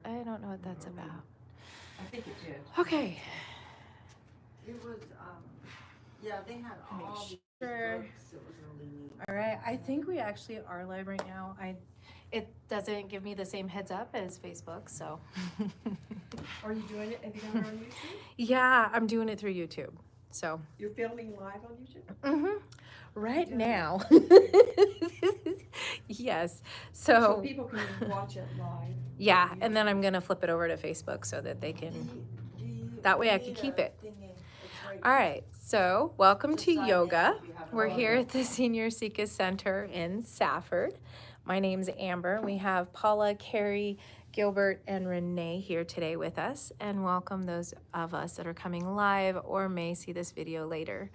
I don't know what that's about. I think it did. Okay. It was, yeah, they had all these Sure. books. It was really neat. All right. I think we actually are live right now. It doesn't give me the same heads up as Facebook, so. Are you doing it? Have you done it on YouTube? Yeah, I'm doing it through YouTube. So. You're filming live on YouTube? Mm-hmm. Right Doing now. Yes. So So. people can watch it live. Yeah, on and then YouTube. I'm gonna flip it over to Facebook so that they can. Do That way you I can need keep a it. thingy? It's right All there. right, so welcome Just to sign in yoga. if you have We're it. here at the Senior Sika Center in Safford. My name's Amber. We have Paula, Carrie, Gilbert, and Renee here today with us. And welcome those of us that are coming live or may see this video later.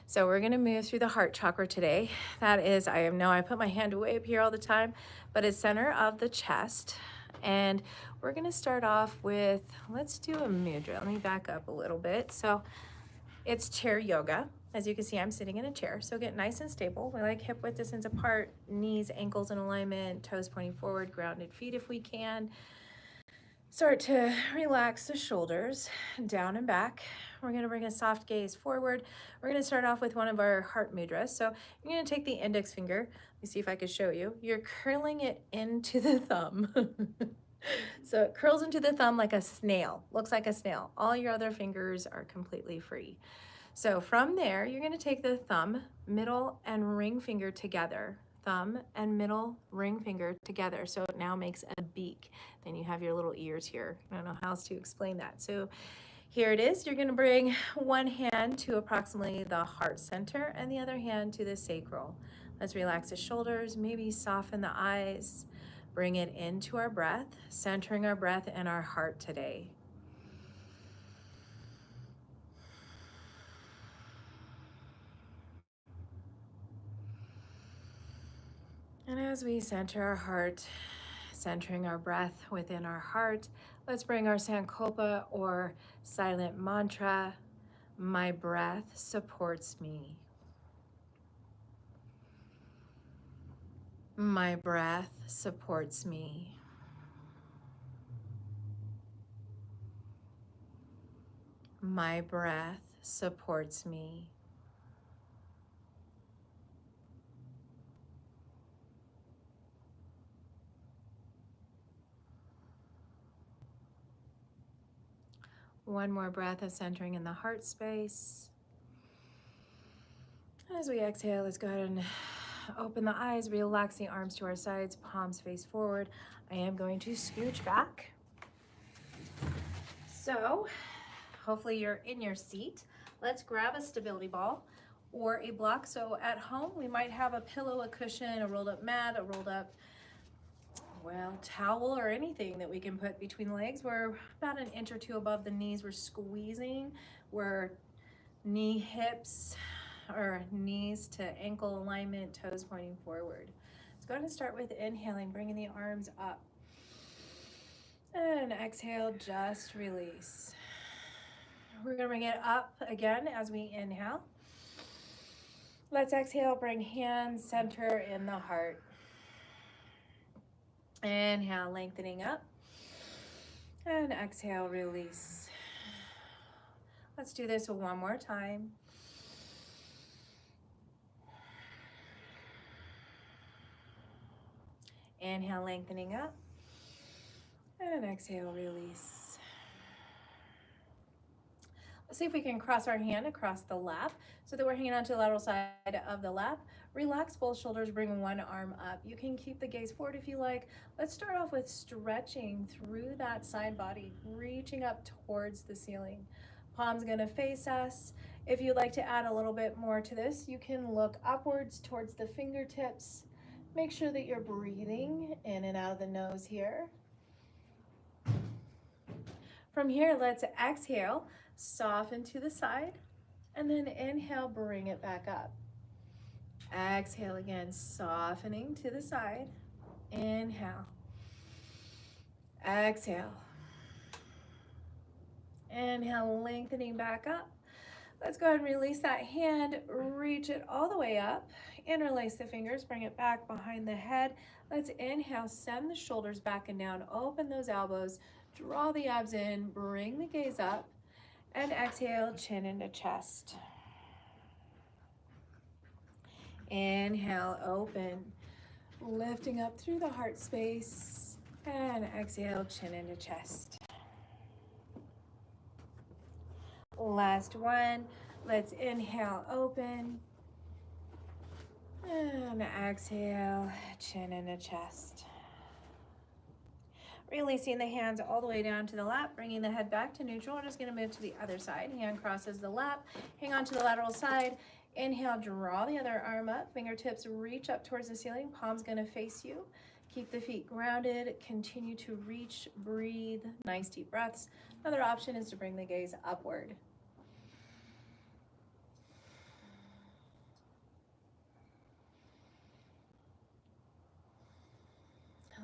So we're gonna move through the heart chakra today. That is, I put my hand way up here all the time, but it's center of the chest. And we're gonna start off with, let's do a mudra. Let me back up a little bit. So it's chair yoga. As you can see, I'm sitting in a chair. So get nice and stable. We like hip width distance apart, knees, ankles in alignment, toes pointing forward, grounded feet if we can. Start to relax the shoulders down and back. We're gonna bring a soft gaze forward. We're gonna start off with one of our heart mudras. So you're gonna take the index finger. Let me see if I can show you. You're curling it into the thumb. So it curls into the thumb like a snail, looks like a snail. All your other fingers are completely free. So from there, you're gonna take the thumb, middle, and ring finger together. Thumb and middle ring finger together. So it now makes a beak. Then you have your little ears here. I don't know how else to explain that. So here it is. You're gonna bring one hand to approximately the heart center and the other hand to the sacral. Let's relax the shoulders, maybe soften the eyes, bring it into our breath, centering our breath and our heart today. And as we center our heart, centering our breath within our heart, let's bring our Sankalpa or silent mantra, my breath supports me. My breath supports me. My breath supports me. One more breath of centering in the heart space. As we exhale, let's go ahead and open the eyes, relax the arms to our sides, palms face forward. I am going to scooch back. So hopefully you're in your seat. Let's grab a stability ball or a block. So at home, we might have a pillow, a cushion, a rolled up mat, a rolled up, well, towel or anything that we can put between the legs. We're about an inch or two above the knees. We're squeezing. We're knee hips or knees to ankle alignment, toes pointing forward. Let's go ahead and start with inhaling, bringing the arms up. And exhale, just release. We're gonna bring it up again as we inhale. Let's exhale, bring hands center in the heart. Inhale, lengthening up. And exhale, release. Let's do this one more time. Inhale, lengthening up. And exhale, release. Let's see if we can cross our hand across the lap so that we're hanging onto the lateral side of the lap. Relax both shoulders, bring one arm up. You can keep the gaze forward if you like. Let's start off with stretching through that side body, reaching up towards the ceiling. Palms gonna face us. If you'd like to add a little bit more to this, you can look upwards towards the fingertips. Make sure that you're breathing in and out of the nose here. From here, let's exhale, soften to the side, and then inhale, bring it back up. Exhale again, softening to the side. Inhale. Exhale. Inhale, lengthening back up. Let's go ahead and release that hand, reach it all the way up. interlace the fingers, bring it back behind the head. Let's inhale, send the shoulders back and down, open those elbows, draw the abs in, bring the gaze up, and exhale, chin into chest. Inhale, open, lifting up through the heart space, and exhale, chin into chest. Last one. Let's inhale, open, and exhale, chin into chest. Releasing the hands all the way down to the lap, bringing the head back to neutral. We're just going to move to the other side. Hand crosses the lap. Hang on to the lateral side. Inhale, draw the other arm up. Fingertips reach up towards the ceiling. Palm's going to face you. Keep the feet grounded. Continue to reach, breathe. Nice deep breaths. Another option is to bring the gaze upward.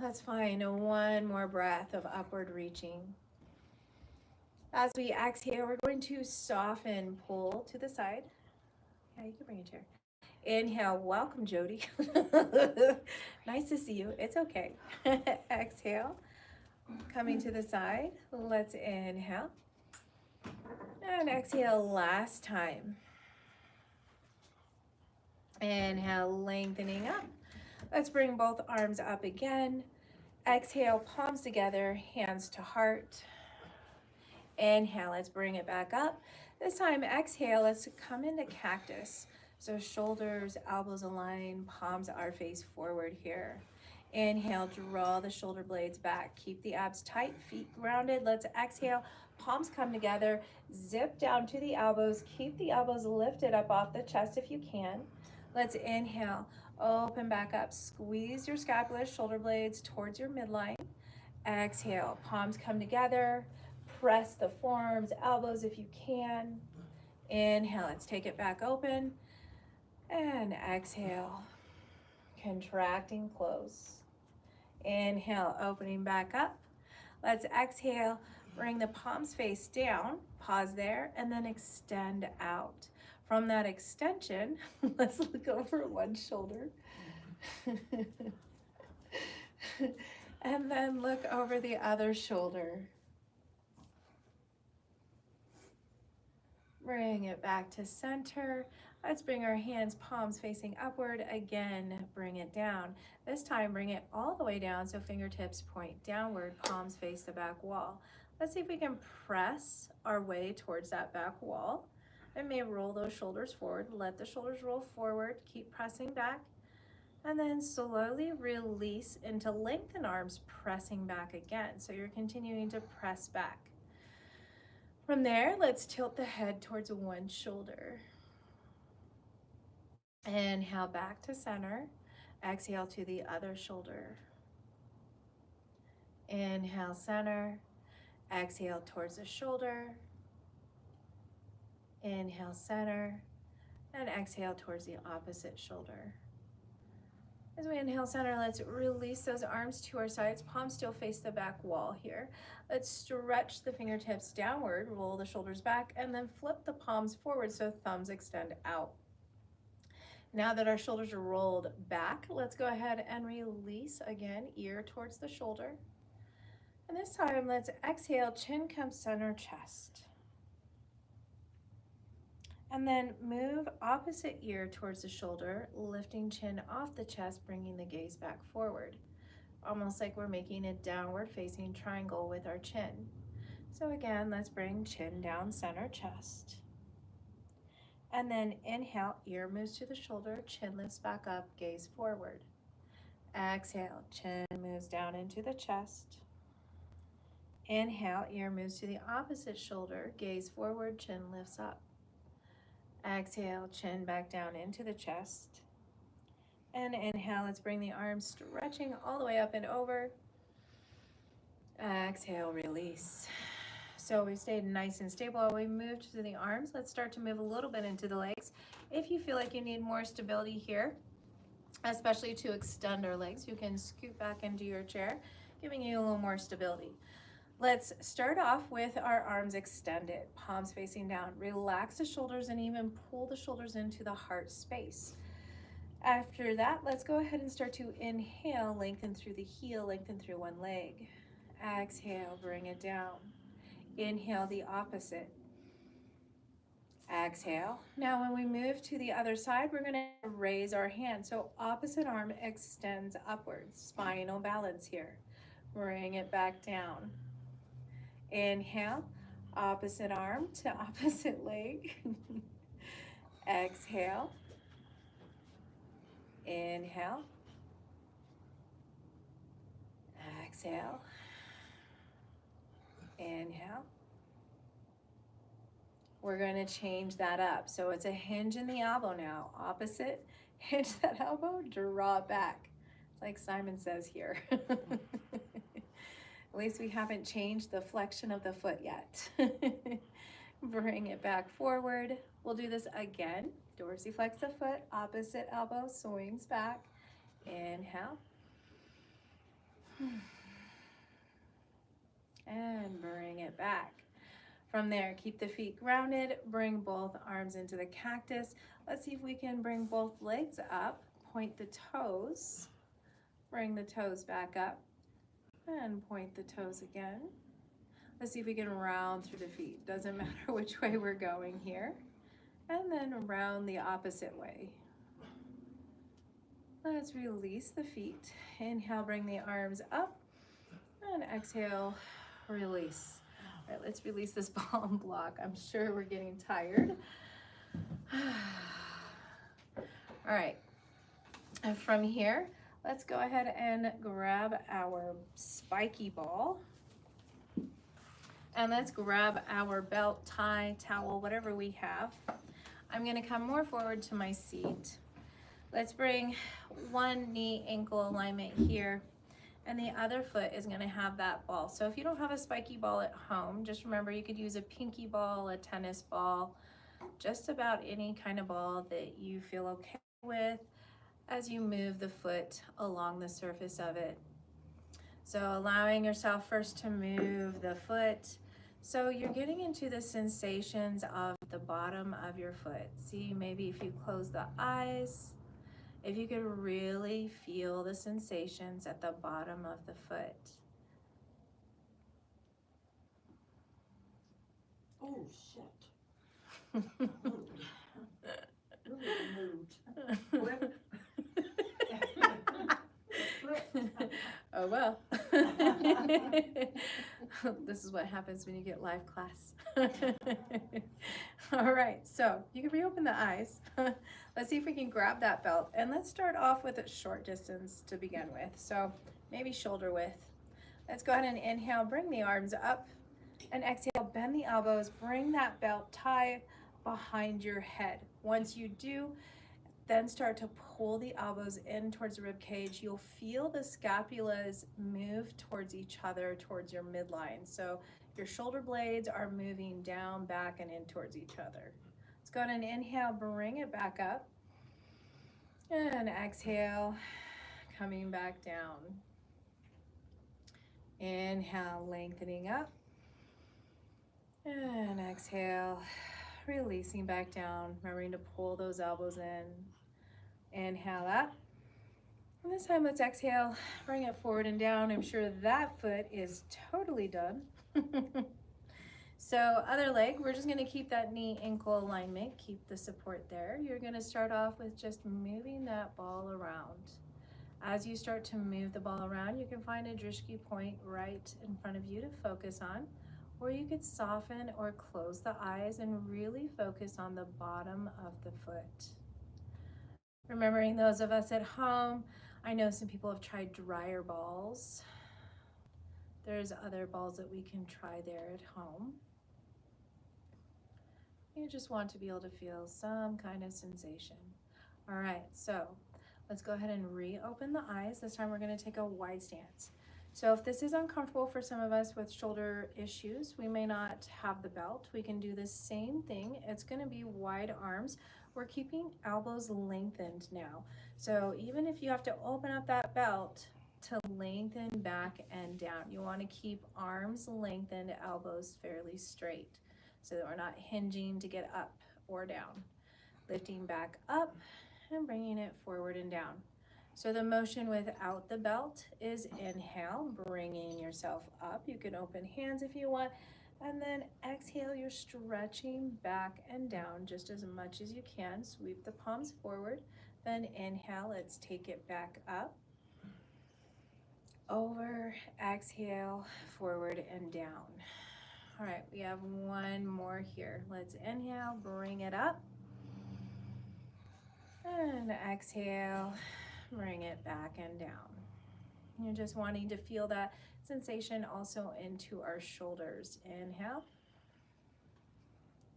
That's fine. One more breath of upward reaching. As we exhale, we're going to soften, pull to the side. Yeah, you can bring a chair. Inhale, welcome, Jody. Nice to see you. It's okay. Exhale, coming to the side. Let's inhale. And exhale last time. Inhale, lengthening up. Let's bring both arms up again. Exhale, palms together, hands to heart. Inhale, let's bring it back up. This time, exhale, let's come into cactus. So shoulders, elbows align, palms are face forward here. Inhale, draw the shoulder blades back. Keep the abs tight, feet grounded. Let's exhale, palms come together, zip down to the elbows. Keep the elbows lifted up off the chest if you can. Let's inhale, open back up. Squeeze your scapula, shoulder blades towards your midline. Exhale, palms come together. Press the forearms, elbows if you can. Inhale, let's take it back open. And exhale, contracting close. Inhale, opening back up. Let's exhale, bring the palms face down, pause there, and then extend out. From that extension, let's look over one shoulder. And then look over the other shoulder. Bring it back to center. Let's bring our hands, palms facing upward. Again, bring it down. This time, bring it all the way down so fingertips point downward, palms face the back wall. Let's see if we can press our way towards that back wall. And may roll those shoulders forward. Let the shoulders roll forward. Keep pressing back. And then slowly release into lengthen arms, pressing back again. So you're continuing to press back. From there, let's tilt the head towards one shoulder. Inhale back to center. Exhale to the other shoulder. Inhale, center. Exhale towards the shoulder. Inhale, center. And exhale towards the opposite shoulder. As we inhale, center, let's release those arms to our sides. Palms still face the back wall here. Let's stretch the fingertips downward, roll the shoulders back, and then flip the palms forward so thumbs extend out. Now that our shoulders are rolled back, let's go ahead and release again, ear towards the shoulder. And this time, let's exhale, chin comes center, chest. And then move opposite ear towards the shoulder, lifting chin off the chest, bringing the gaze back forward. Almost like we're making a downward facing triangle with our chin. So again, let's bring chin down, center, chest. And then inhale, ear moves to the shoulder, chin lifts back up, gaze forward. Exhale, chin moves down into the chest. Inhale, ear moves to the opposite shoulder, gaze forward, chin lifts up. Exhale, chin back down into the chest. And inhale, let's bring the arms stretching all the way up and over. Exhale, release. So we stayed nice and stable. We moved to the arms. Let's start to move a little bit into the legs. If you feel like you need more stability here, especially to extend our legs, you can scoot back into your chair, giving you a little more stability. Let's start off with our arms extended, palms facing down. Relax the shoulders and even pull the shoulders into the heart space. After that, let's go ahead and start to inhale, lengthen through the heel, lengthen through one leg. Exhale, bring it down. Inhale the opposite. Exhale. Now when we move to the other side, we're going to raise our hand. So opposite arm extends upwards, spinal balance here. Bring it back down. Inhale, opposite arm to opposite leg. Exhale. Inhale. Exhale. Inhale. We're going to change that up. So it's a hinge in the elbow now. Opposite, hinge that elbow, draw it back. It's like Simon says here. At least we haven't changed the flexion of the foot yet. Bring it back forward. We'll do this again. Dorsiflex the foot, opposite elbow swings back. Inhale. And bring it back. From there, keep the feet grounded, bring both arms into the cactus. Let's see if we can bring both legs up, point the toes, bring the toes back up, and point the toes again. Let's see if we can round through the feet. Doesn't matter which way we're going here. And then round the opposite way. Let's release the feet. Inhale, bring the arms up, and exhale, release. All right, let's release this ball and block. I'm sure we're getting tired. All right, and from here, let's go ahead and grab our spiky ball. And let's grab our belt, tie, towel, whatever we have. I'm gonna come more forward to my seat. Let's bring one knee ankle alignment here. And the other foot is gonna have that ball. So if you don't have a spiky ball at home, just remember you could use a pinky ball, a tennis ball, just about any kind of ball that you feel okay with as you move the foot along the surface of it. So allowing yourself first to move the foot. So you're getting into the sensations of the bottom of your foot. See, maybe if you close the eyes, if you could really feel the sensations at the bottom of the foot. Oh, shit. Really moved. Flip. Flip. Oh well. This is what happens when you get live class. All right, so you can reopen the eyes. Let's see if we can grab that belt, and let's start off with a short distance to begin with. So maybe shoulder width. Let's go ahead and inhale, bring the arms up, and exhale, bend the elbows, bring that belt tie behind your head. Once you do, then start to pull the elbows in towards the rib cage. You'll feel the scapulas move towards each other, towards your midline. So your shoulder blades are moving down, back, and in towards each other. Let's go ahead and inhale, bring it back up. And exhale, coming back down. Inhale, lengthening up. And exhale, releasing back down, remembering to pull those elbows in. Inhale up. And this time let's exhale, bring it forward and down. I'm sure that foot is totally done. So other leg, we're just gonna keep that knee ankle alignment, keep the support there. You're gonna start off with just moving that ball around. As you start to move the ball around, you can find a drishti point right in front of you to focus on, or you could soften or close the eyes and really focus on the bottom of the foot. Remembering those of us at home, I know some people have tried dryer balls. There's other balls that we can try there at home. You just want to be able to feel some kind of sensation. All right, so let's go ahead and reopen the eyes. This time we're going to take a wide stance. So if this is uncomfortable for some of us with shoulder issues, we may not have the belt. We can do the same thing. It's going to be wide arms. We're keeping elbows lengthened now. So even if you have to open up that belt to lengthen back and down, you want to keep arms lengthened, elbows fairly straight so that we're not hinging to get up or down. Lifting back up and bringing it forward and down. So the motion without the belt is inhale, bringing yourself up. You can open hands if you want, and then exhale, you're stretching back and down just as much as you can. Sweep the palms forward, then inhale, let's take it back up. Over, exhale, forward and down. All right, we have one more here. Let's inhale, bring it up. And exhale, bring it back and down. You're just wanting to feel that sensation also into our shoulders. Inhale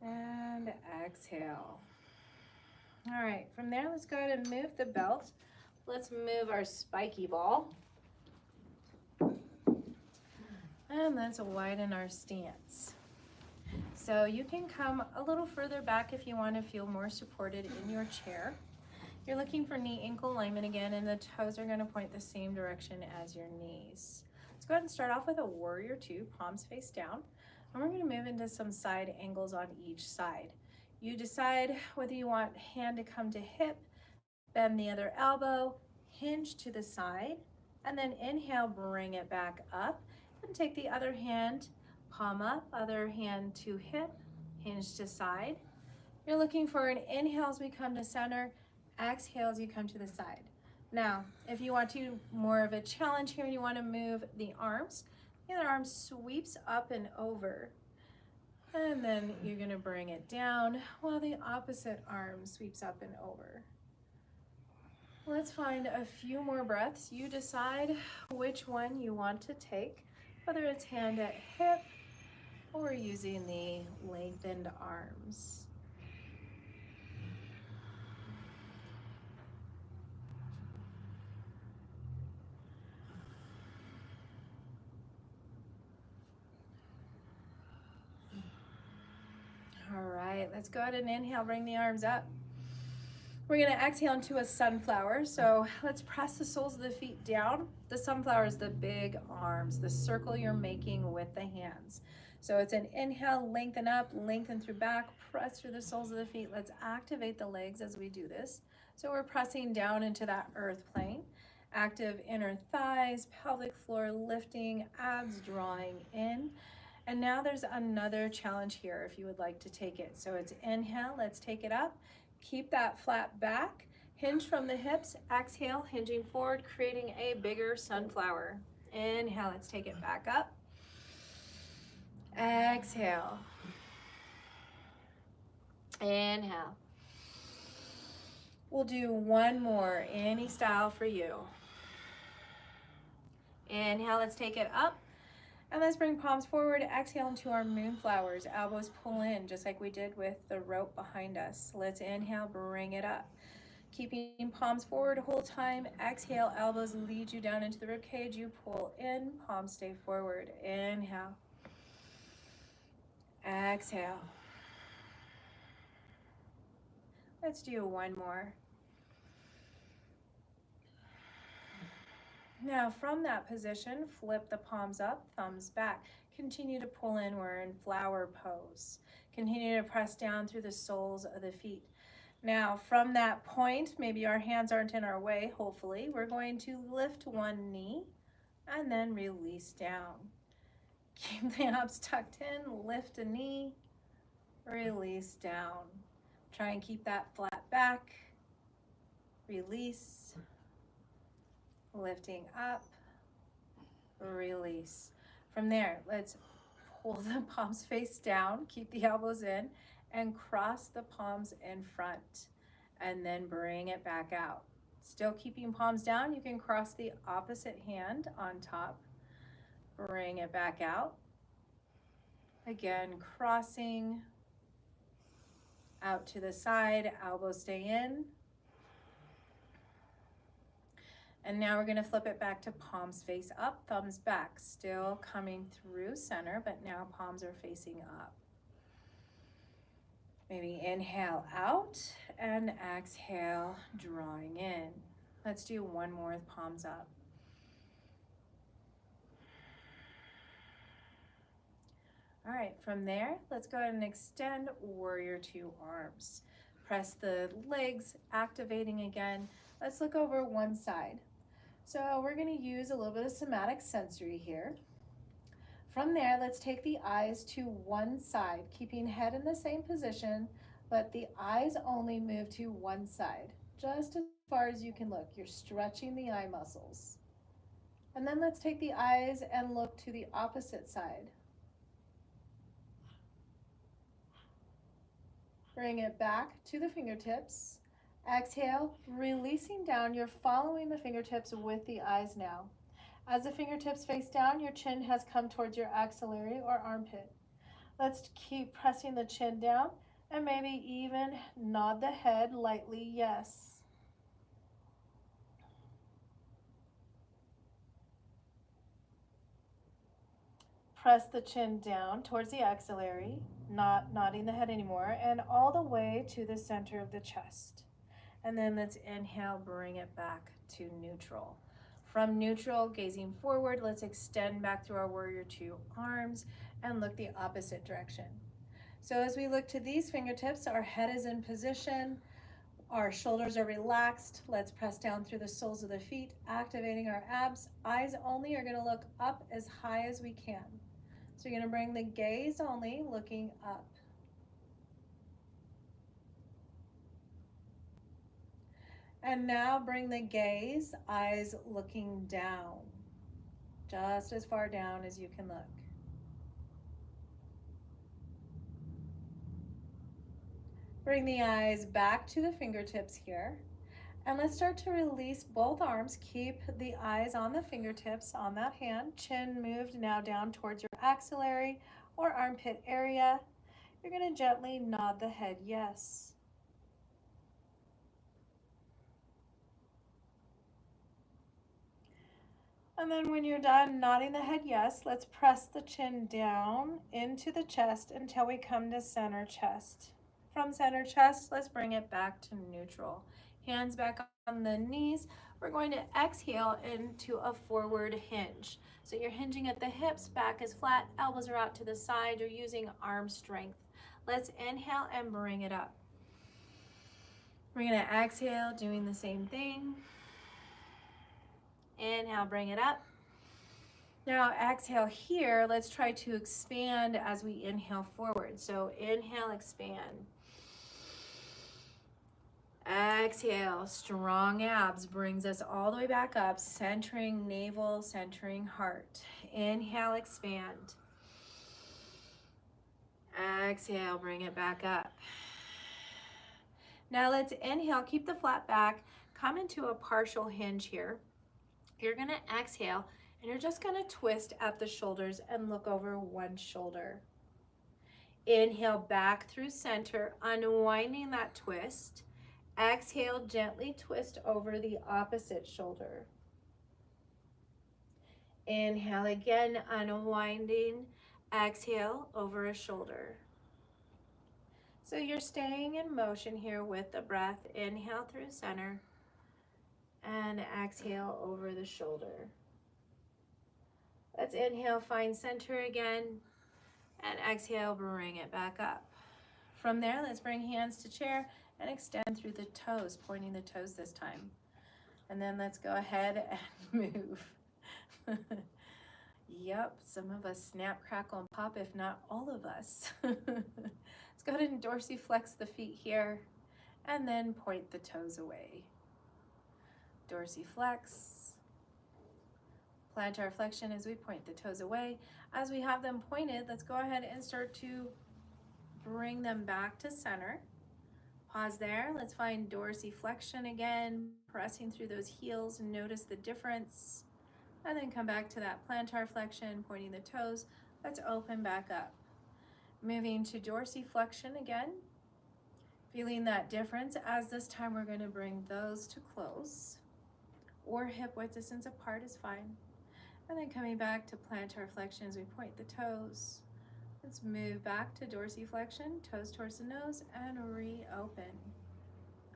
and exhale. All right, from there, let's go ahead and move the belt. Let's move our spiky ball. And let's widen our stance. So you can come a little further back if you want to feel more supported in your chair. You're looking for knee ankle alignment again, and the toes are going to point the same direction as your knees. Let's go ahead and start off with a warrior two, palms face down. And we're going to move into some side angles on each side. You decide whether you want hand to come to hip, bend the other elbow, hinge to the side, and then inhale, bring it back up, and take the other hand, palm up, other hand to hip, hinge to side. You're looking for an inhale as we come to center, exhale as you come to the side. Now, if you want to more of a challenge here and you want to move the arms, the other arm sweeps up and over. And then you're going to bring it down while the opposite arm sweeps up and over. Let's find a few more breaths. You decide which one you want to take, whether it's hand at hip or using the lengthened arms. All right, let's go ahead and inhale, bring the arms up. We're gonna exhale into a sunflower. So let's press the soles of the feet down. The sunflower is the big arms, the circle you're making with the hands. So it's an inhale, lengthen up, lengthen through back, press through the soles of the feet. Let's activate the legs as we do this. So we're pressing down into that earth plane. Active inner thighs, pelvic floor lifting, abs drawing in. And now there's another challenge here if you would like to take it. So it's inhale, let's take it up. Keep that flat back. Hinge from the hips, exhale, hinging forward, creating a bigger sunflower. Inhale, let's take it back up. Exhale. Inhale. We'll do one more, any style for you. Inhale, let's take it up. And let's bring palms forward, exhale into our moonflowers. Elbows pull in, just like we did with the rope behind us. Let's inhale, bring it up. Keeping palms forward the whole time. Exhale, elbows lead you down into the rib cage. You pull in, palms stay forward. Inhale. Exhale. Let's do one more. Now from that position, flip the palms up, thumbs back. Continue to pull in, we're in flower pose. Continue to press down through the soles of the feet. Now from that point, maybe our hands aren't in our way, hopefully, we're going to lift one knee and then release down. Keep the abs tucked in, lift a knee, release down. Try and keep that flat back, release. Lifting up, release. From there, let's pull the palms face down, keep the elbows in, and cross the palms in front, and then bring it back out. Still keeping palms down, you can cross the opposite hand on top, bring it back out. Again, crossing out to the side, elbows stay in. And now we're going to flip it back to palms face up, thumbs back, still coming through center, but now palms are facing up. Maybe inhale out and exhale, drawing in. Let's do one more with palms up. All right, from there, let's go ahead and extend warrior two arms. Press the legs, activating again. Let's look over one side. So we're going to use a little bit of somatic sensory here. From there, let's take the eyes to one side, keeping head in the same position, but the eyes only move to one side, just as far as you can look. You're stretching the eye muscles. And then let's take the eyes and look to the opposite side. Bring it back to the fingertips. Exhale, releasing down. You're following the fingertips with the eyes now. As the fingertips face down, your chin has come towards your axillary or armpit. Let's keep pressing the chin down and maybe even nod the head lightly, yes. Press the chin down towards the axillary, not nodding the head anymore, and all the way to the center of the chest. And then let's inhale, bring it back to neutral. From neutral, gazing forward, let's extend back through our warrior two arms and look the opposite direction. So as we look to these fingertips, our head is in position, our shoulders are relaxed. Let's press down through the soles of the feet, activating our abs. Eyes only are going to look up as high as we can. So you're going to bring the gaze only, looking up. And now bring the gaze, eyes looking down, just as far down as you can look. Bring the eyes back to the fingertips here. And let's start to release both arms. Keep the eyes on the fingertips on that hand. Chin moved now down towards your axillary or armpit area. You're going to gently nod the head yes. And then when you're done nodding the head yes, let's press the chin down into the chest until we come to center chest. From center chest, let's bring it back to neutral. Hands back on the knees. We're going to exhale into a forward hinge. So you're hinging at the hips, back is flat, elbows are out to the side. You're using arm strength. Let's inhale and bring it up. We're going to exhale, doing the same thing. Inhale, bring it up. Now exhale here. Let's try to expand as we inhale forward. So inhale, expand. Exhale, strong abs brings us all the way back up, centering navel, centering heart. Inhale, expand. Exhale, bring it back up. Now let's inhale, keep the flat back, come into a partial hinge here. You're gonna exhale and you're just gonna twist at the shoulders and look over one shoulder. Inhale back through center, unwinding that twist. Exhale, gently twist over the opposite shoulder. Inhale again, unwinding. Exhale over a shoulder. So you're staying in motion here with the breath. Inhale through center and exhale over the shoulder. Let's inhale, find center again, and exhale, bring it back up. From there, let's bring hands to chair and extend through the toes, pointing the toes this time. And then let's go ahead and move. Yep, some of us snap, crackle, and pop, if not all of us. Let's go ahead and dorsiflex the feet here, and then point the toes away. Dorsiflex. Plantar flexion as we point the toes away. As we have them pointed, let's go ahead and start to bring them back to center. Pause there. Let's find dorsiflexion again, pressing through those heels and notice the difference. And then come back to that plantar flexion, pointing the toes. Let's open back up. Moving to dorsiflexion again. Feeling that difference as this time we're going to bring those to close. Or hip width distance apart is fine. And then coming back to plantar flexion as we point the toes. Let's move back to dorsiflexion, toes towards the nose, and reopen.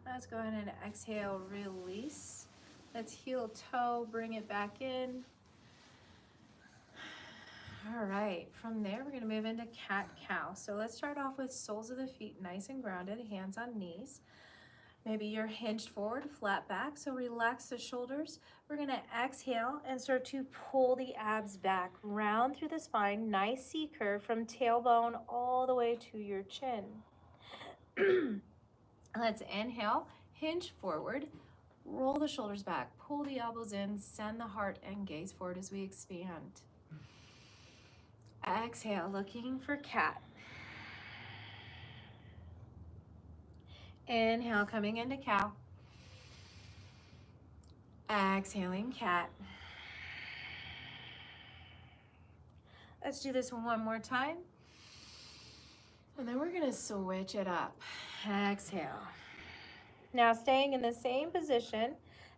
Let's go ahead and exhale, release. Let's heel toe, bring it back in. All right, from there we're gonna move into cat-cow. So let's start off with soles of the feet nice and grounded, hands on knees. Maybe you're hinged forward, flat back, so relax the shoulders. We're gonna exhale and start to pull the abs back, round through the spine, nice C curve from tailbone all the way to your chin. Let's inhale, hinge forward, roll the shoulders back, pull the elbows in, send the heart and gaze forward as we expand. Exhale, looking for cat. Inhale, coming into cow. Exhaling, cat. Let's do this one more time. And then we're gonna switch it up. Exhale. Now staying in the same position,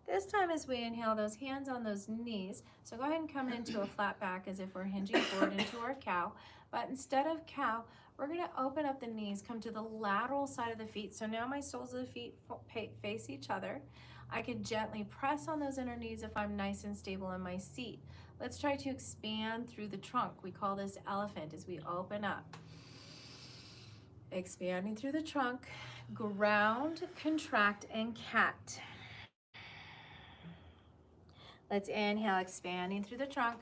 this time as we inhale, those hands on those knees. So go ahead and come into a flat back as if we're hinging forward into our cow. But instead of cow, we're gonna open up the knees, come to the lateral side of the feet. So now my soles of the feet face each other. I can gently press on those inner knees if I'm nice and stable in my seat. Let's try to expand through the trunk. We call this elephant as we open up. Expanding through the trunk, ground, contract, and cat. Let's inhale, expanding through the trunk.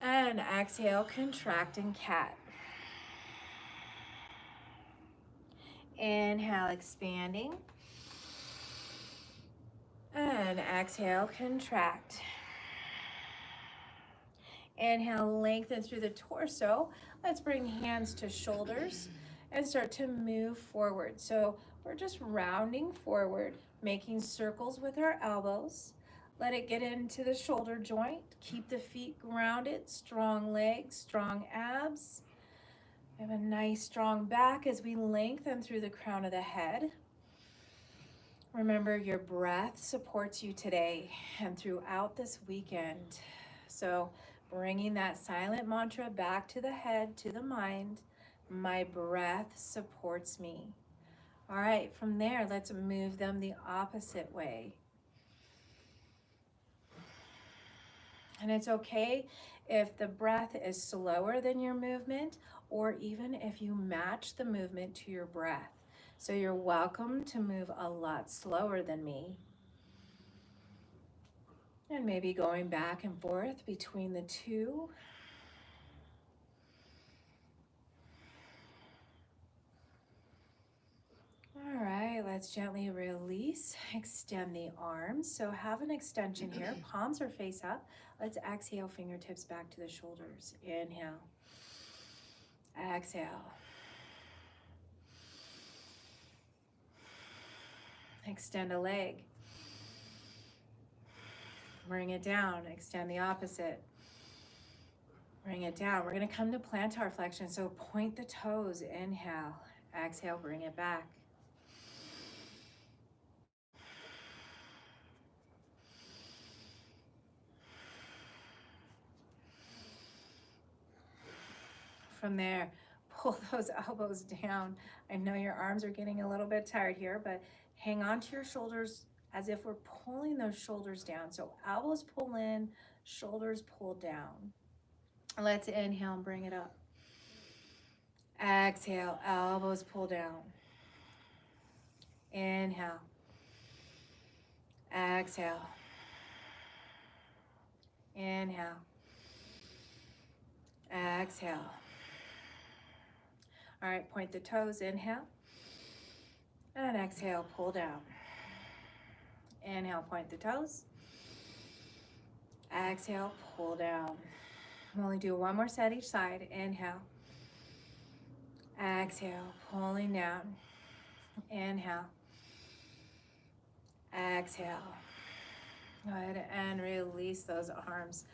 And exhale, contract and cat. Inhale, expanding. And exhale, contract. Inhale, lengthen through the torso. Let's bring hands to shoulders and start to move forward. So we're just rounding forward, making circles with our elbows. Let it get into the shoulder joint. Keep the feet grounded, strong legs, strong abs. We have a nice strong back as we lengthen through the crown of the head. Remember, your breath supports you today and throughout this weekend. So bringing that silent mantra back to the head, to the mind, my breath supports me. All right, from there, let's move them the opposite way. And it's okay if the breath is slower than your movement, or even if you match the movement to your breath. So you're welcome to move a lot slower than me. And maybe going back and forth between the two. All right, let's gently release, extend the arms. So have an extension here, palms are face up. Let's exhale, fingertips back to the shoulders. Inhale, exhale. Extend a leg. Bring it down, extend the opposite. Bring it down. We're gonna come to plantar flexion, so point the toes, inhale. Exhale, bring it back. From there, pull those elbows down. I know your arms are getting a little bit tired here, but hang on to your shoulders as if we're pulling those shoulders down. So elbows pull in, shoulders pull down. Let's inhale and bring it up. Exhale, elbows pull down. Inhale. Exhale. Inhale. Exhale. All right, point the toes, inhale. And exhale, pull down. Inhale, point the toes. Exhale, pull down. We'll only do one more set each side. Inhale. Exhale, pulling down. Inhale. Exhale. Go ahead and release those arms.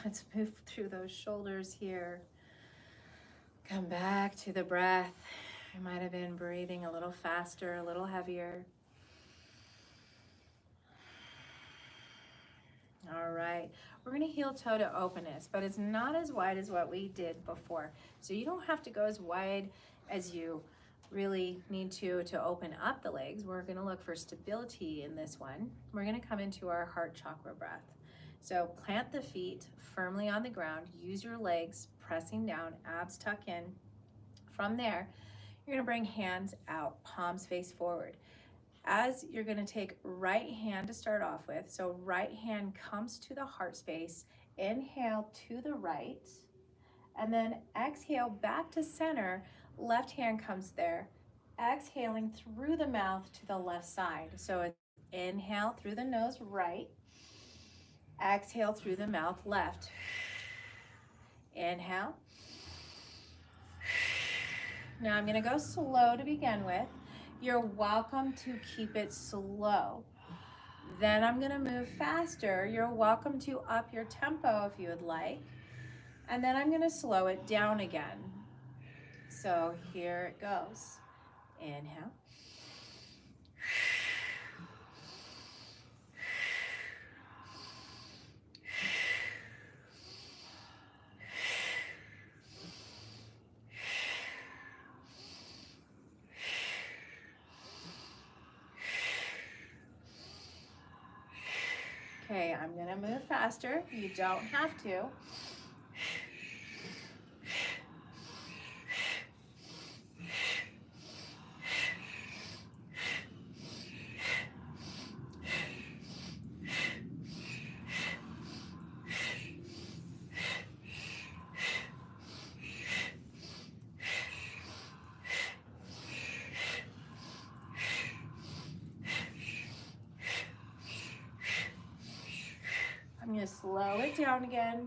Let's move through those shoulders here. Come back to the breath. I might have been breathing a little faster, a little heavier. All right, we're gonna heel toe to openness, but it's not as wide as what we did before. So you don't have to go as wide as you really need to open up the legs. We're gonna look for stability in this one. We're gonna come into our heart chakra breath. So plant the feet firmly on the ground, use your legs pressing down, abs tuck in. From there, you're gonna bring hands out, palms face forward. As you're gonna take right hand to start off with, so right hand comes to the heart space, inhale to the right, and then exhale back to center, left hand comes there, exhaling through the mouth to the left side. So it's inhale through the nose, right, exhale through the mouth, left. Inhale. Now I'm gonna go slow to begin with. You're welcome to keep it slow. Then I'm gonna move faster. You're welcome to up your tempo if you would like. And then I'm gonna slow it down again. So here it goes. Inhale. Okay, I'm gonna move faster. You don't have to. I'm gonna slow it down again.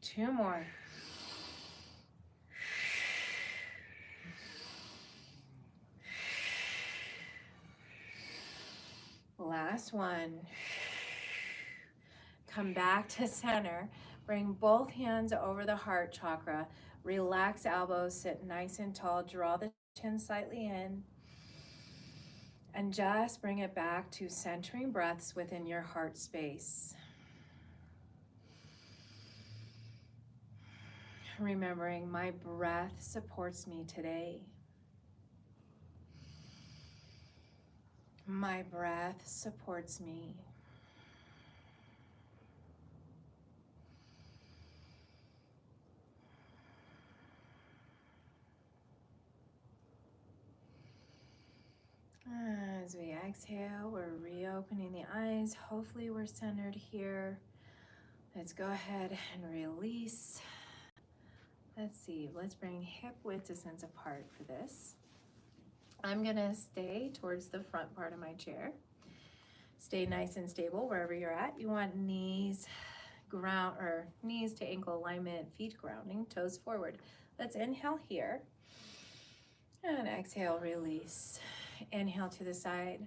Two more. Last one. Come back to center. Bring both hands over the heart chakra. Relax elbows, sit nice and tall. Draw the chin slightly in. And just bring it back to centering breaths within your heart space. Remembering my breath supports me today. My breath supports me. As we exhale, we're reopening the eyes. Hopefully we're centered here. Let's go ahead and release. Let's see, let's bring hip width distance apart for this. I'm gonna stay towards the front part of my chair. Stay nice and stable wherever you're at. You want knees ground, or knees to ankle alignment, feet grounding, toes forward. Let's inhale here. And exhale, release. Inhale to the side.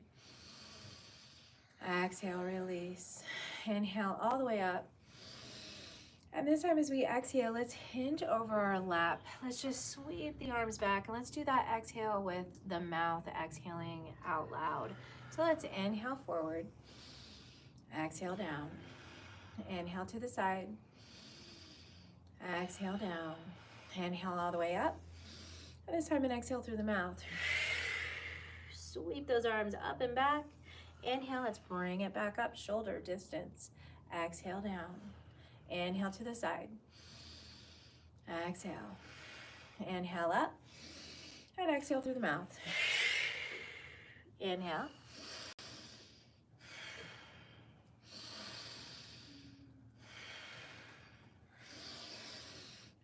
Exhale, release. Inhale all the way up. And this time as we exhale, let's hinge over our lap. Let's just sweep the arms back, and let's do that exhale with the mouth, exhaling out loud. So let's inhale forward, exhale down. Inhale to the side, exhale down. Inhale all the way up. And this time an exhale through the mouth. Sweep those arms up and back. Inhale, let's bring it back up, shoulder distance. Exhale down. Inhale to the side. Exhale. Inhale up. And exhale through the mouth. Inhale.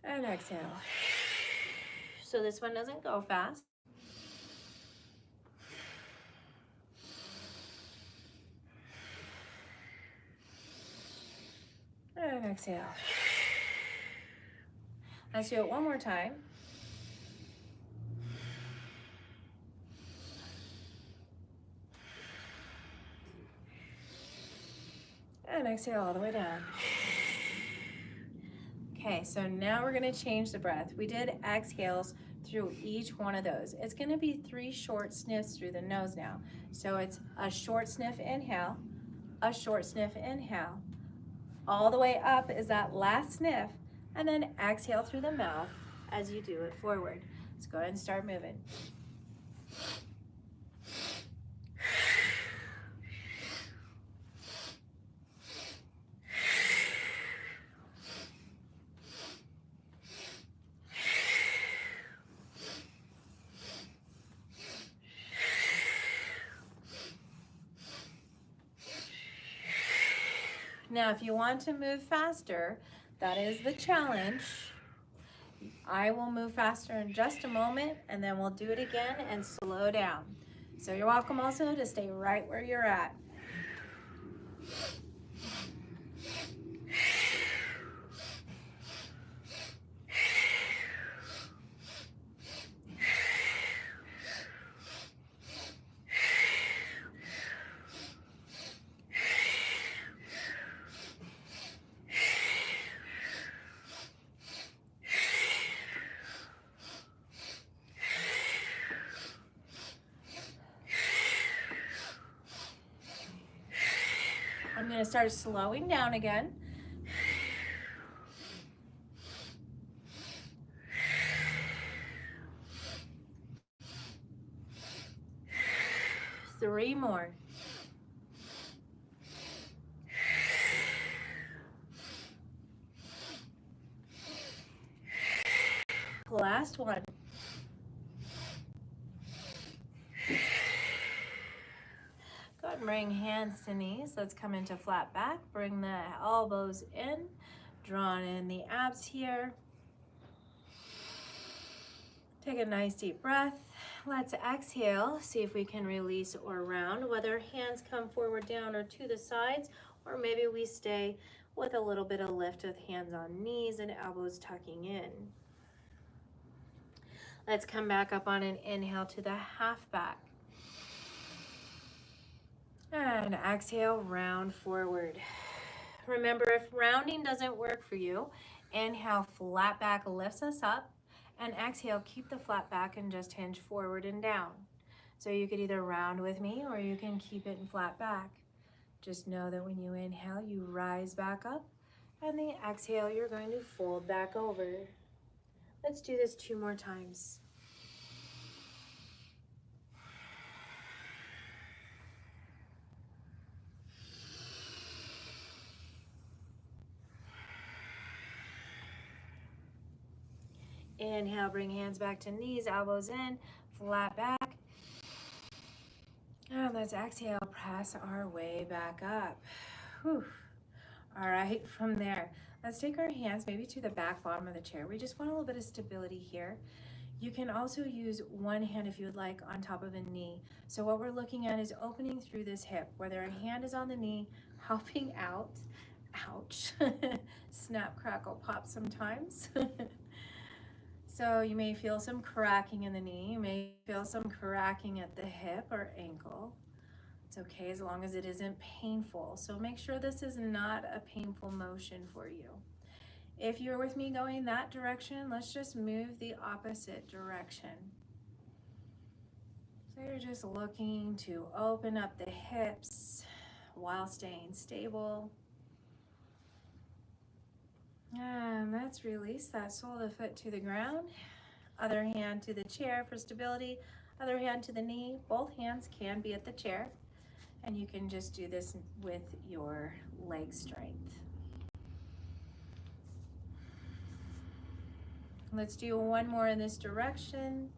And exhale. So this one doesn't go fast. And exhale. Let's do it one more time. And exhale all the way down. Okay, so now we're gonna change the breath. We did exhales through each one of those. It's gonna be 3 short sniffs through the nose now. So it's a short sniff inhale, a short sniff inhale. All the way up is that last sniff, and then exhale through the mouth as you do it forward. Let's go ahead and start moving. Now, if you want to move faster, that is the challenge. I will move faster in just a moment, and then we'll do it again and slow down. So you're welcome also to stay right where you're at. I'm going to start slowing down again. Three more. Last one. Go ahead and bring hands to knees. Let's come into flat back. Bring the elbows in. Drawn in the abs here. Take a nice deep breath. Let's exhale. See if we can release or round, whether hands come forward, down, or to the sides, or maybe we stay with a little bit of lift with hands on knees and elbows tucking in. Let's come back up on an inhale to the half back. And exhale, round forward. Remember, if rounding doesn't work for you, inhale, flat back lifts us up, and exhale, keep the flat back and just hinge forward and down. So you could either round with me or you can keep it in flat back. Just know that when you inhale, you rise back up, and the exhale, you're going to fold back over. Let's do this 2 more times. Inhale, bring hands back to knees, elbows in, flat back. And let's exhale, press our way back up. Whew. All right, from there, let's take our hands maybe to the back bottom of the chair. We just want a little bit of stability here. You can also use one hand if you would like on top of a knee. So what we're looking at is opening through this hip, whether a hand is on the knee, helping out. Ouch. Snap, crackle, pop sometimes. So you may feel some cracking in the knee. You may feel some cracking at the hip or ankle. It's okay as long as it isn't painful. So make sure this is not a painful motion for you. If you're with me going that direction, let's just move the opposite direction. So you're just looking to open up the hips while staying stable. And let's release that sole of the foot to the ground. Other hand to the chair for stability. Other hand to the knee. Both hands can be at the chair. And you can just do this with your leg strength. Let's do one more in this direction.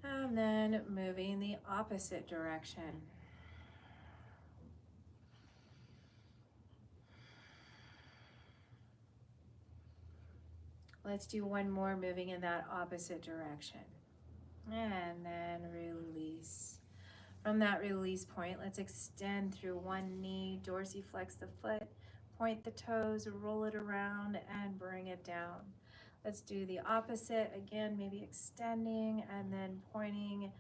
And then moving the opposite direction. Let's do one more moving in that opposite direction. And then release. From that release point, let's extend through one knee, dorsiflex the foot, point the toes, roll it around, and bring it down. Let's do the opposite. Again, maybe extending and then pointing,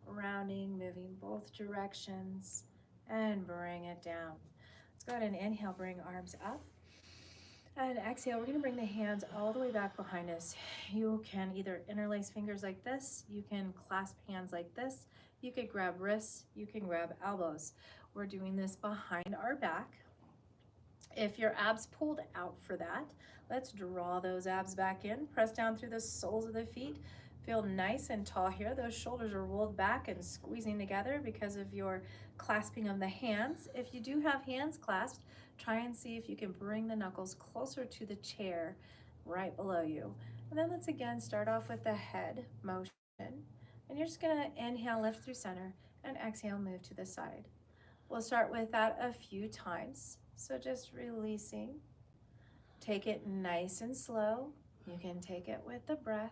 rounding, moving both directions, and bring it down. Let's go ahead and inhale, bring arms up. And exhale, we're gonna bring the hands all the way back behind us. You can either interlace fingers like this, you can clasp hands like this, you could grab wrists, you can grab elbows. We're doing this behind our back. If your abs pulled out for that, let's draw those abs back in, press down through the soles of the feet. Feel nice and tall here. Those shoulders are rolled back and squeezing together because of your clasping of the hands. If you do have hands clasped, try and see if you can bring the knuckles closer to the chair right below you. And then let's again start off with the head motion. And you're just gonna inhale, lift through center, and exhale, move to the side. We'll start with that a few times. So just releasing. Take it nice and slow. You can take it with the breath.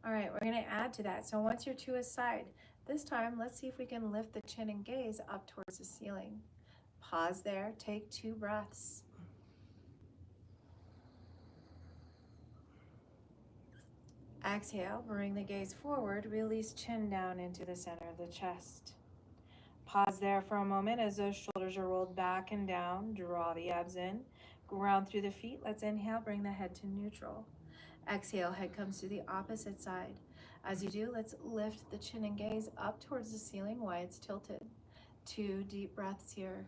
All right, we're gonna add to that. So once you're to a side, this time, let's see if we can lift the chin and gaze up towards the ceiling. Pause there, take 2 breaths. Exhale, bring the gaze forward, release chin down into the center of the chest. Pause there for a moment as those shoulders are rolled back and down. Draw the abs in, ground through the feet. Let's inhale, bring the head to neutral. Exhale, head comes to the opposite side. As you do, let's lift the chin and gaze up towards the ceiling while it's tilted. 2 deep breaths here.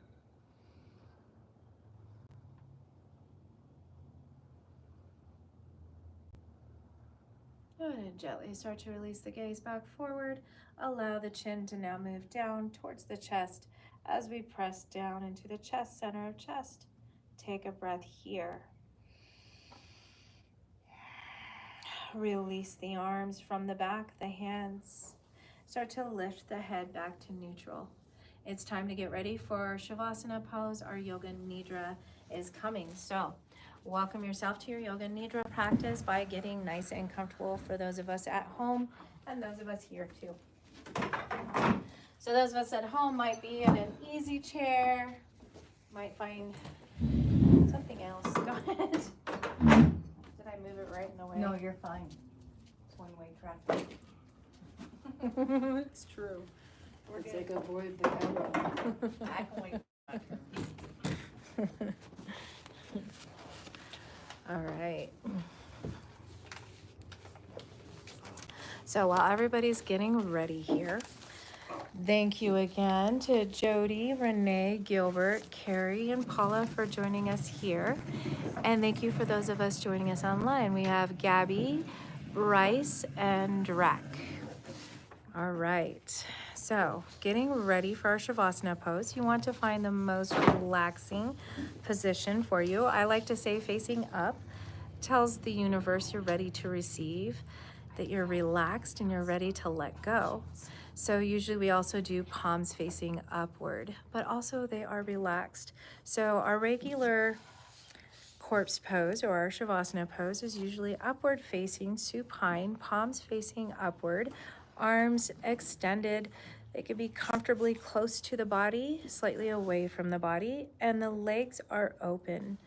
Good, and gently start to release the gaze back forward. Allow the chin to now move down towards the chest as we press down into the chest, center of chest. Take a breath here. Release the arms from the back, the hands. Start to lift the head back to neutral. It's time to get ready for our Shavasana pose. Our Yoga Nidra is coming. So welcome yourself to your Yoga Nidra practice by getting nice and comfortable for those of us at home and those of us here too. So those of us at home might be in an easy chair, might find something else. Go ahead. Did I move it right in the way? No, you're fine. It's one-way traffic. It's true. It's like avoid the arrow. I can wait. All right. So while everybody's getting ready here, thank you again to Jody, Renee, Gilbert, Carrie, and Paula for joining us here. And thank you for those of us joining us online. We have Gabby, Bryce, and Rack. All right. So getting ready for our Shavasana pose, you want to find the most relaxing position for you. I like to say facing up tells the universe you're ready to receive, that you're relaxed and you're ready to let go. So usually we also do palms facing upward, but also they are relaxed. So our regular corpse pose or our Shavasana pose is usually upward facing, supine, palms facing upward, arms extended. They could be comfortably close to the body, slightly away from the body, and the legs are open.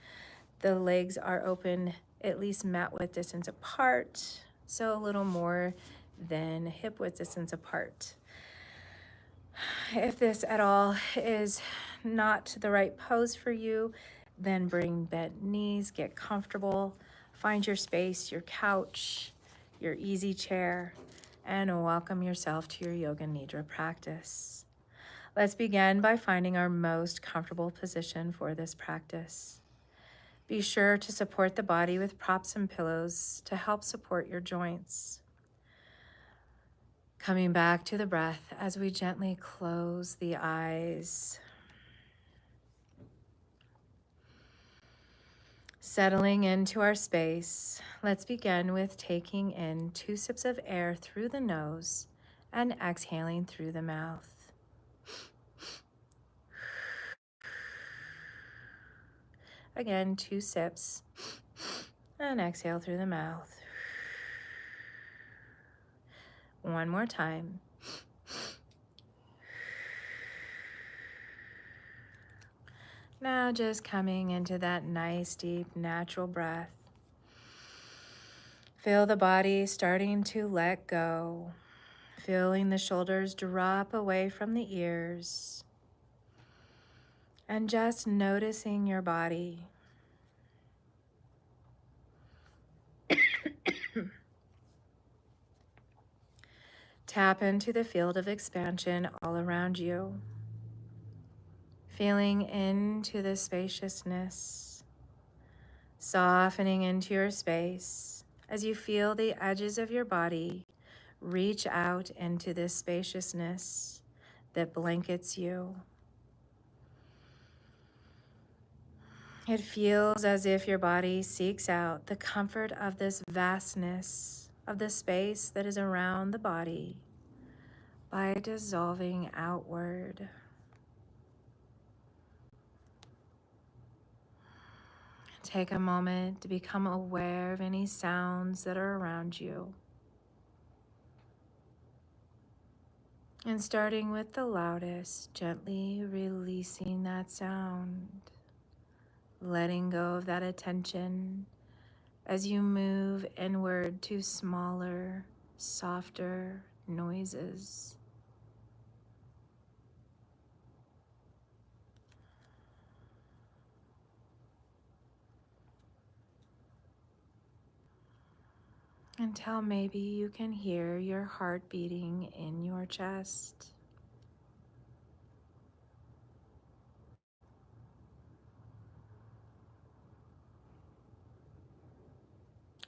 The legs are open at least mat width distance apart, so a little more than hip width distance apart. If this at all is not the right pose for you, then bring bent knees, get comfortable, find your space, your couch, your easy chair, and welcome yourself to your Yoga Nidra practice. Let's begin by finding our most comfortable position for this practice. Be sure to support the body with props and pillows to help support your joints. Coming back to the breath as we gently close the eyes. Settling into our space, let's begin with taking in 2 sips of air through the nose and exhaling through the mouth. Again, 2 sips and exhale through the mouth. One more time. Now just coming into that nice, deep, natural breath. Feel the body starting to let go. Feeling the shoulders drop away from the ears and just noticing your body. Tap into the field of expansion all around you, feeling into the spaciousness, softening into your space as you feel the edges of your body reach out into this spaciousness that blankets you. It feels as if your body seeks out the comfort of this vastness of the space that is around the body by dissolving outward. Take a moment to become aware of any sounds that are around you. And starting with the loudest, gently releasing that sound, letting go of that attention as you move inward to smaller, softer noises. Until maybe you can hear your heart beating in your chest.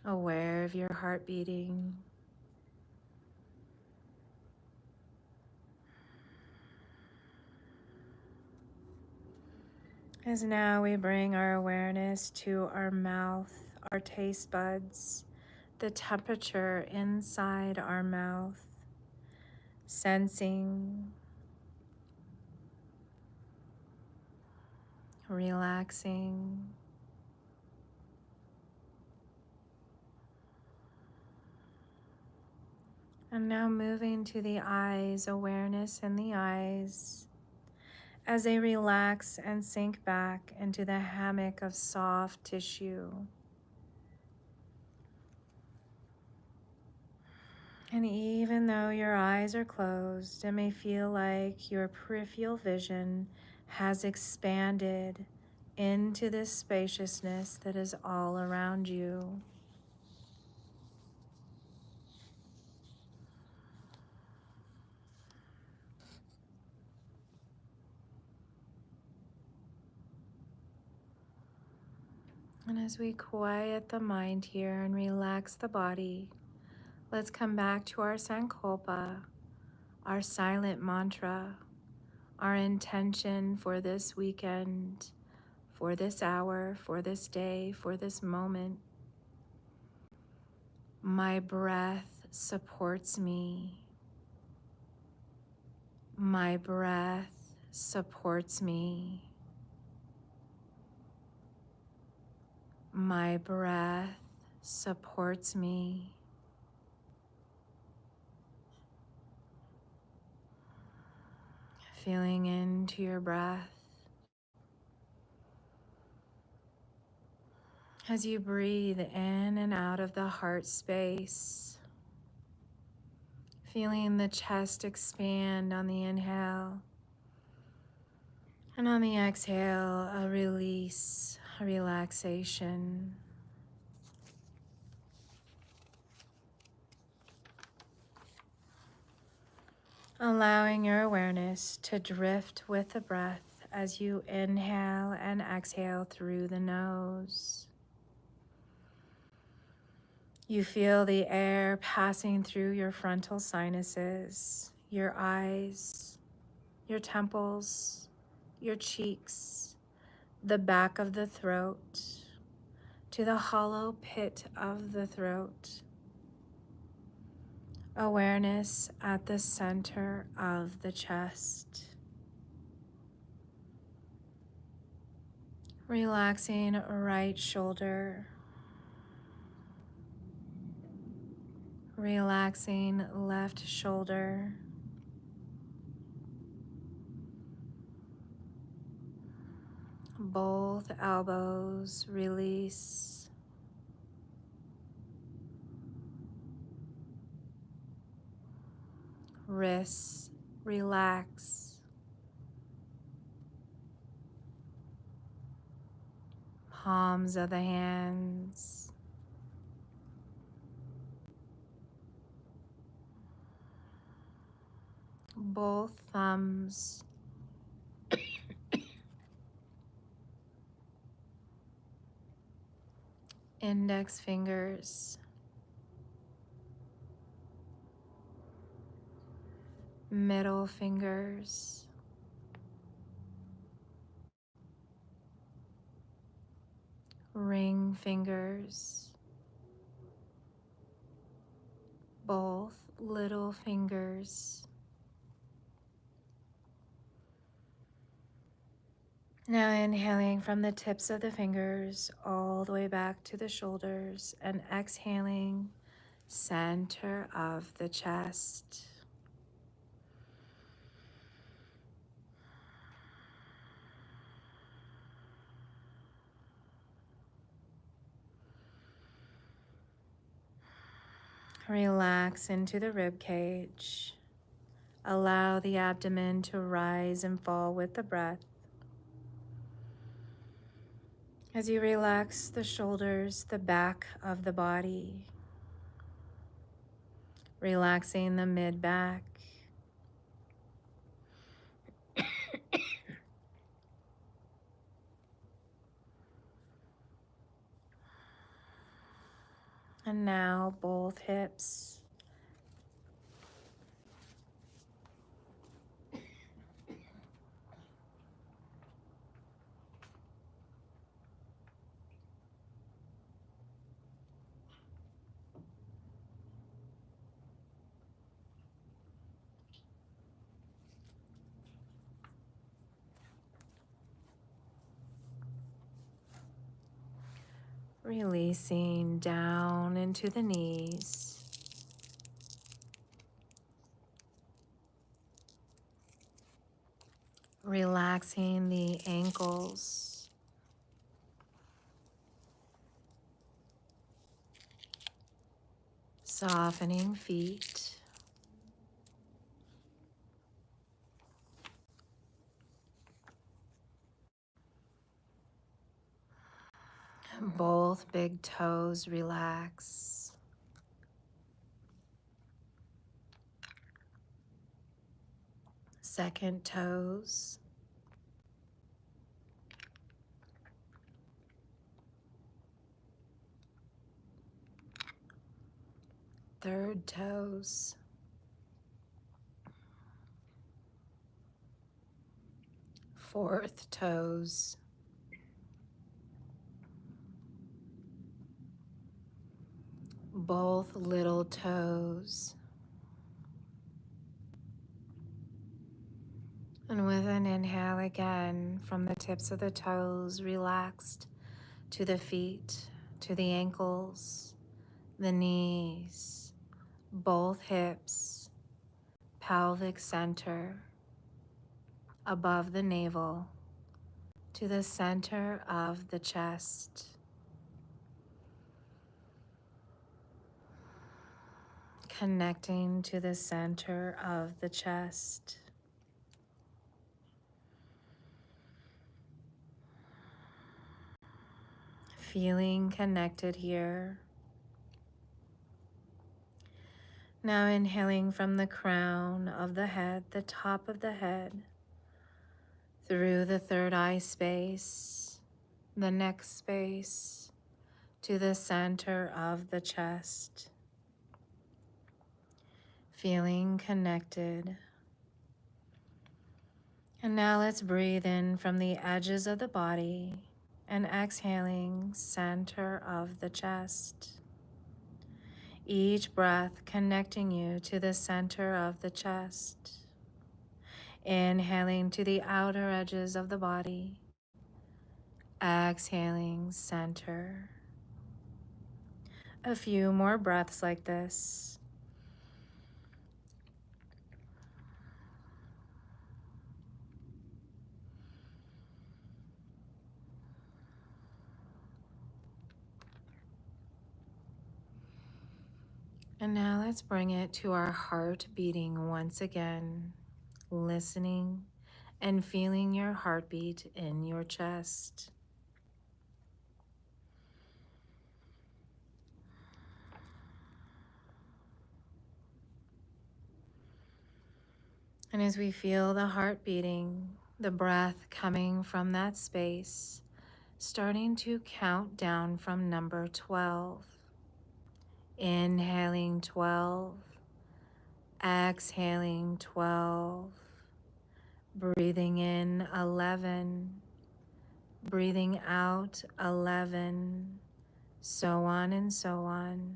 Aware of your heart beating. As now we bring our awareness to our mouth, our taste buds, the temperature inside our mouth, sensing, relaxing. And now moving to the eyes, awareness in the eyes as they relax and sink back into the hammock of soft tissue. And even though your eyes are closed, it may feel like your peripheral vision has expanded into this spaciousness that is all around you. And as we quiet the mind here and relax the body, let's come back to our Sankalpa, our silent mantra, our intention for this weekend, for this hour, for this day, for this moment. My breath supports me. My breath supports me. My breath supports me. Feeling into your breath. As you breathe in and out of the heart space, feeling the chest expand on the inhale, and on the exhale, a release, a relaxation. Allowing your awareness to drift with the breath as you inhale and exhale through the nose. You feel the air passing through your frontal sinuses, your eyes, your temples, your cheeks, the back of the throat, to the hollow pit of the throat. Awareness at the center of the chest. Relaxing right shoulder. Relaxing left shoulder. Both elbows release. wrists relax, palms of the hands, both thumbs, index fingers, middle fingers, ring fingers, both little fingers. Now inhaling from the tips of the fingers all the way back to the shoulders and exhaling center of the chest. Relax into the rib cage. Allow the abdomen to rise and fall with the breath. As you relax the shoulders, the back of the body, relaxing the mid-back, and now both hips. Releasing down into the knees. Relaxing the ankles. Softening feet. Both big toes relax. Second toes. Third toes. Fourth toes. Both little toes. And with an inhale again, from the tips of the toes, relaxed to the feet, to the ankles, the knees, both hips, pelvic center, above the navel, to the center of the chest. Connecting to the center of the chest. Feeling connected here. Now inhaling from the crown of the head, the top of the head, through the third eye space, the neck space, to the center of the chest. Feeling connected. And now let's breathe in from the edges of the body and exhaling center of the chest. Each breath connecting you to the center of the chest. Inhaling to the outer edges of the body. Exhaling center. A few more breaths like this. And now let's bring it to our heart beating once again, listening and feeling your heartbeat in your chest. And as we feel the heart beating, the breath coming from that space, starting to count down from number 12. Inhaling 12, exhaling 12, breathing in 11, breathing out 11, so on and so on.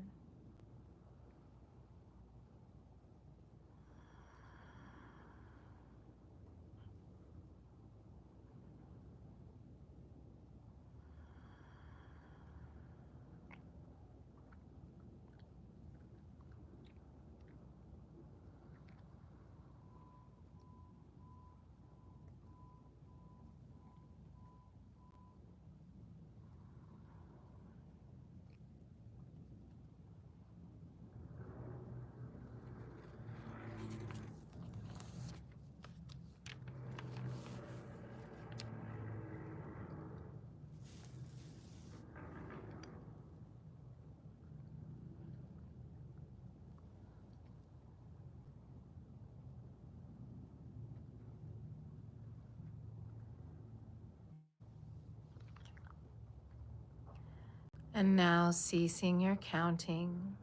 And now ceasing your counting,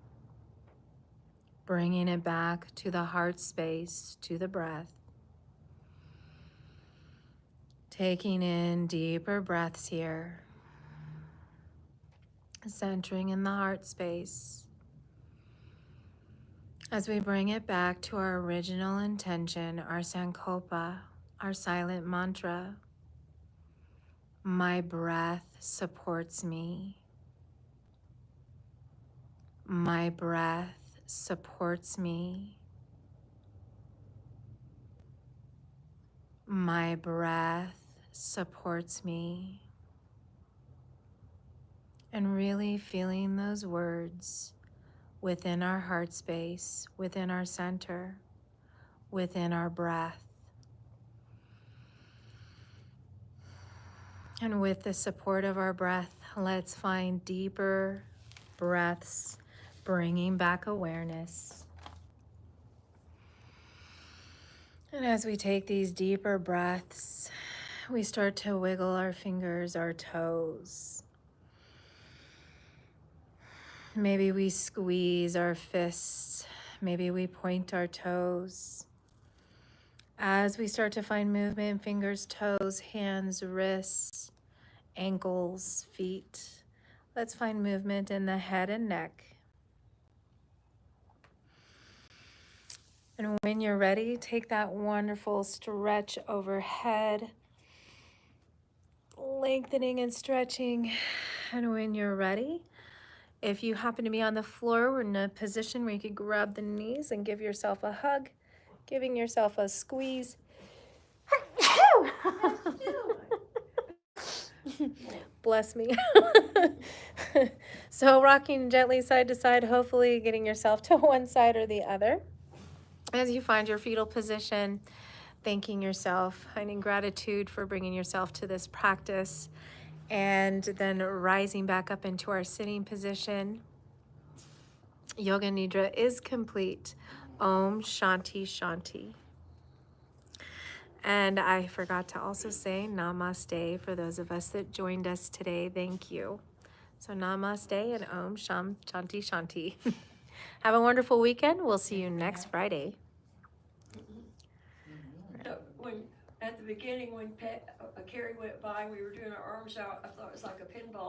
bringing it back to the heart space, to the breath. Taking in deeper breaths here, centering in the heart space. As we bring it back to our original intention, our Sankalpa, our silent mantra, my breath supports me. My breath supports me. My breath supports me. And really feeling those words within our heart space, within our center, within our breath. And with the support of our breath, let's find deeper breaths, bringing back awareness. And as we take these deeper breaths, we start to wiggle our fingers, our toes. Maybe we squeeze our fists. Maybe we point our toes. As we start to find movement, fingers, toes, hands, wrists, ankles, feet. Let's find movement in the head and neck. And when you're ready, take that wonderful stretch overhead, lengthening and stretching. And when you're ready, if you happen to be on the floor, we're in a position where you could grab the knees and give yourself a hug, giving yourself a squeeze. Bless me. So rocking gently side to side, hopefully getting yourself to one side or the other. As you find your fetal position, thanking yourself, finding gratitude for bringing yourself to this practice, and then rising back up into our sitting position. Yoga Nidra is complete. Om Shanti Shanti. And I forgot to also say Namaste for those of us that joined us today. Thank you. So Namaste and Om Shanti Shanti. Have a wonderful weekend. We'll see you next Friday. When at the beginning, when Carrie went by, we were doing our arms out. I thought it was like a pinball.